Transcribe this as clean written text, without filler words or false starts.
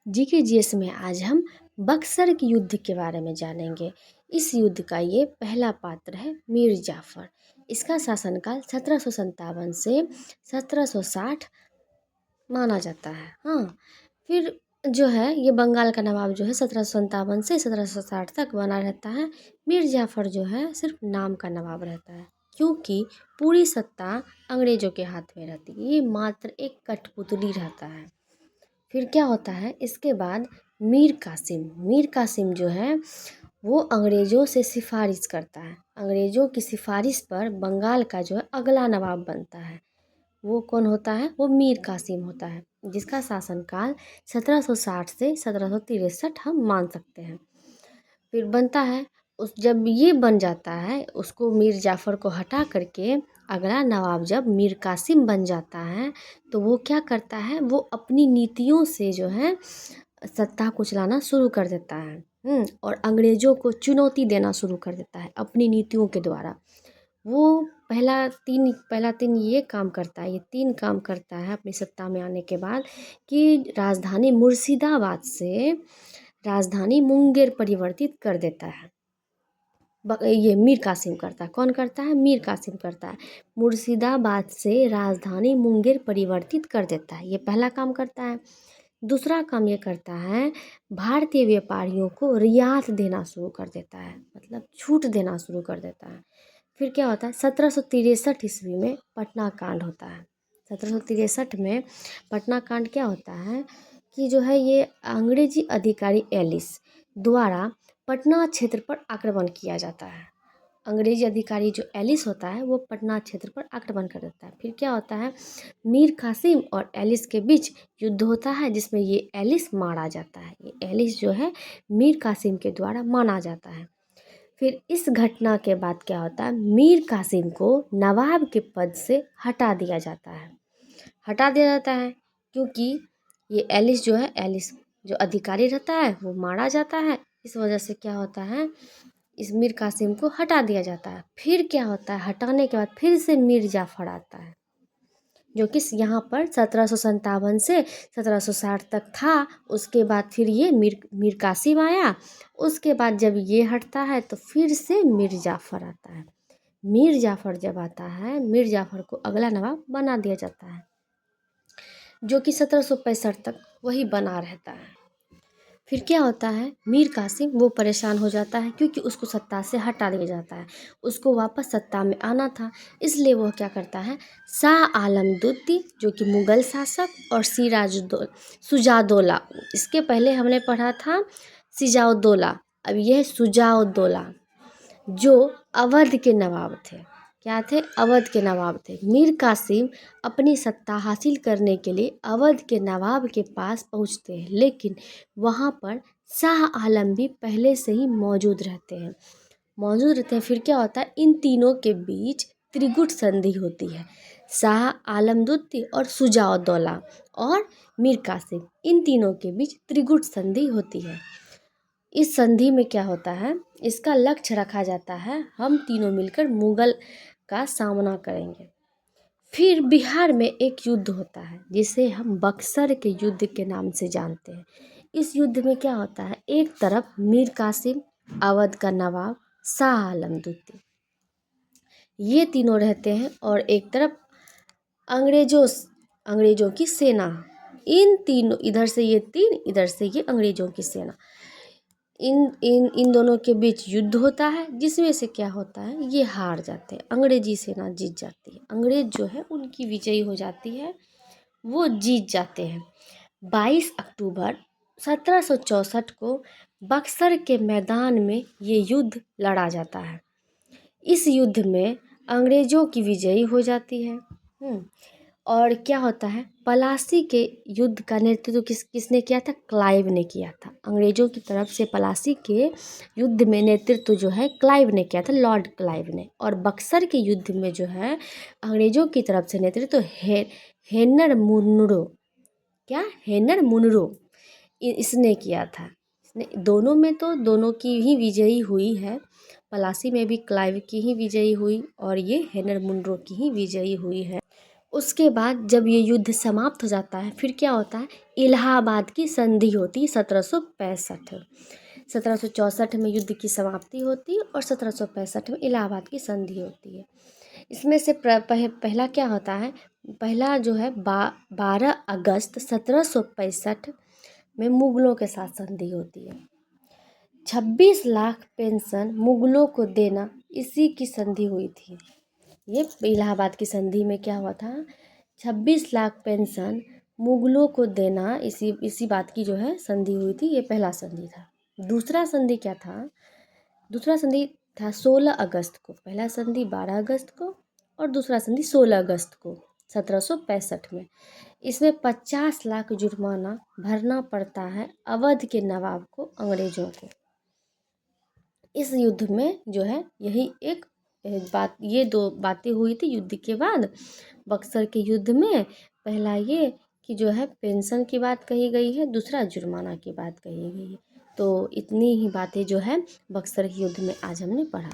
GK में आज हम बक्सर के युद्ध के बारे में जानेंगे। इस युद्ध का ये पहला पात्र है मीर जाफ़र। इसका शासनकाल 1757 से 1760 माना जाता है। हाँ, फिर जो है ये बंगाल का नवाब जो है 1757 से 1760 तक बना रहता है। मीर जाफ़र जो है सिर्फ नाम का नवाब रहता है, क्योंकि पूरी सत्ता अंग्रेजों के हाथ में रहती है। ये मात्र एक कठपुतली रहता है। फिर क्या होता है इसके बाद मीर कासिम जो है वो अंग्रेज़ों से सिफारिश करता है। अंग्रेज़ों की सिफारिश पर बंगाल का जो है अगला नवाब बनता है। वो कौन होता है? वो मीर कासिम होता है, जिसका शासनकाल 1760 से 1763 हम मान सकते हैं। फिर बनता है जब ये बन जाता है उसको मीर जाफ़र को हटा करके अगला नवाब जब मीर कासिम बन जाता है तो वो क्या करता है, वो अपनी नीतियों से जो है सत्ता को चलाना शुरू कर देता है। और अंग्रेज़ों को चुनौती देना शुरू कर देता है अपनी नीतियों के द्वारा। वो पहला तीन ये काम करता है, ये 3 काम करता है अपनी सत्ता में आने के बाद कि राजधानी मुर्शिदाबाद से राजधानी मुंगेर परिवर्तित कर देता है। ये मीर कासिम करता है। कौन करता है? मीर कासिम करता है। मुर्शिदाबाद से राजधानी मुंगेर परिवर्तित कर देता है, ये पहला काम करता है। दूसरा काम ये करता है, भारतीय व्यापारियों को रियायत देना शुरू कर देता है, मतलब छूट देना शुरू कर देता है। फिर क्या होता है, 1763 ईस्वी में पटना कांड होता है। 1763 में पटना कांड क्या होता है कि जो है ये अंग्रेजी अधिकारी एलिस द्वारा पटना क्षेत्र पर आक्रमण किया जाता है। अंग्रेजी अधिकारी जो एलिस होता है वो पटना क्षेत्र पर आक्रमण कर देता है। फिर क्या होता है, मीर कासिम और एलिस के बीच युद्ध होता है, जिसमें ये एलिस मारा जाता है। ये एलिस जो है मीर कासिम के द्वारा माना जाता है। फिर इस घटना के बाद क्या होता है, मीर कासिम को नवाब के पद से हटा दिया जाता है। क्योंकि ये एलिस जो है, एलिस जो अधिकारी रहता है वो मारा जाता है। इस वजह से क्या होता है, इस मीर कासिम को हटा दिया जाता है। फिर क्या होता है, हटाने के बाद फिर से मीर जाफ़र आता है, जो कि यहाँ पर 1757 से 1760 तक था। उसके बाद फिर ये मीर कासिम आया। उसके बाद जब ये हटता है तो फिर से मीर जाफ़र आता है। मीर जाफ़र जब आता है, मीर जाफ़र को अगला नवाब बना दिया जाता है, जो कि 1765 तक वही बना रहता है। फिर क्या होता है, मीर कासिम वो परेशान हो जाता है, क्योंकि उसको सत्ता से हटा दिया जाता है। उसको वापस सत्ता में आना था, इसलिए वो क्या करता है, शाह आलम द्वितीय जो कि मुग़ल शासक और शुजाउद्दौला, इसके पहले हमने पढ़ा था सिजाउद्दौला, अब यह है शुजाउद्दौला, जो अवध के नवाब थे। क्या थे? अवध के नवाब थे। मीर कासिम अपनी सत्ता हासिल करने के लिए अवध के नवाब के पास पहुंचते हैं, लेकिन वहां पर शाह आलम भी पहले से ही मौजूद रहते हैं। फिर क्या होता है, इन तीनों के बीच त्रिगुट संधि होती है। शाह आलम द्वितीय और शुजाउद्दौला और मीर कासिम, इन तीनों के बीच त्रिगुट संधि होती है। इस संधि में क्या होता है, इसका लक्ष्य रखा जाता है, हम तीनों मिलकर मुगल का सामना करेंगे। फिर बिहार में एक युद्ध होता है जिसे हम बक्सर के युद्ध के नाम से जानते हैं। इस युद्ध में क्या होता है, एक तरफ मीर कासिम, अवध का नवाब, शाह आलम द्वितीय, ये तीनों रहते हैं, और एक तरफ अंग्रेजों की सेना। इन तीनों, इधर से ये तीन, इधर से ये अंग्रेजों की सेना। इन दोनों के बीच युद्ध होता है, जिसमें से क्या होता है, ये हार जाते हैं, अंग्रेजी सेना जीत जाती है। अंग्रेज जो है उनकी विजयी हो जाती है, वो जीत जाते हैं। 22 अक्टूबर 1764 को बक्सर के मैदान में ये युद्ध लड़ा जाता है। इस युद्ध में अंग्रेजों की विजयी हो जाती है। और क्या होता है, पलासी के युद्ध का नेतृत्व किसने किया था? क्लाइव ने किया था। अंग्रेजों की तरफ से पलासी के युद्ध में नेतृत्व जो है क्लाइव ने किया था, लॉर्ड क्लाइव ने। और बक्सर के युद्ध में जो है अंग्रेजों की तरफ से नेतृत्व हेनर मुनरो, इसने किया था। दोनों में तो दोनों की ही विजयी हुई है। पलासी में भी क्लाइव की ही विजयी हुई और ये हेनर मुनरो की ही विजयी हुई है। उसके बाद जब ये युद्ध समाप्त हो जाता है फिर क्या होता है, इलाहाबाद की संधि होती है 1765। 1764 में युद्ध की समाप्ति होती है और 1765 में इलाहाबाद की संधि होती है। इसमें से पहला क्या होता है, पहला जो है 12 अगस्त 1765 में मुगलों के साथ संधि होती है। 26 लाख पेंशन मुगलों को देना, इसी की संधि हुई थी। ये इलाहाबाद की संधि में क्या हुआ था, 26 लाख पेंशन मुगलों को देना, इसी बात की जो है संधि हुई थी। ये पहला संधि था। दूसरा संधि क्या था, दूसरा संधि था 16 अगस्त को। पहला संधि 12 अगस्त को और दूसरा संधि 16 अगस्त को 1765 में। इसमें 50 लाख जुर्माना भरना पड़ता है अवध के नवाब को, अंग्रेजों को। इस युद्ध में जो है यही एक बात, ये दो बातें हुई थी युद्ध के बाद। बक्सर के युद्ध में पहला ये कि जो है पेंशन की बात कही गई है, दूसरा जुर्माना की बात कही गई है। तो इतनी ही बातें जो है बक्सर के युद्ध में आज हमने पढ़ा।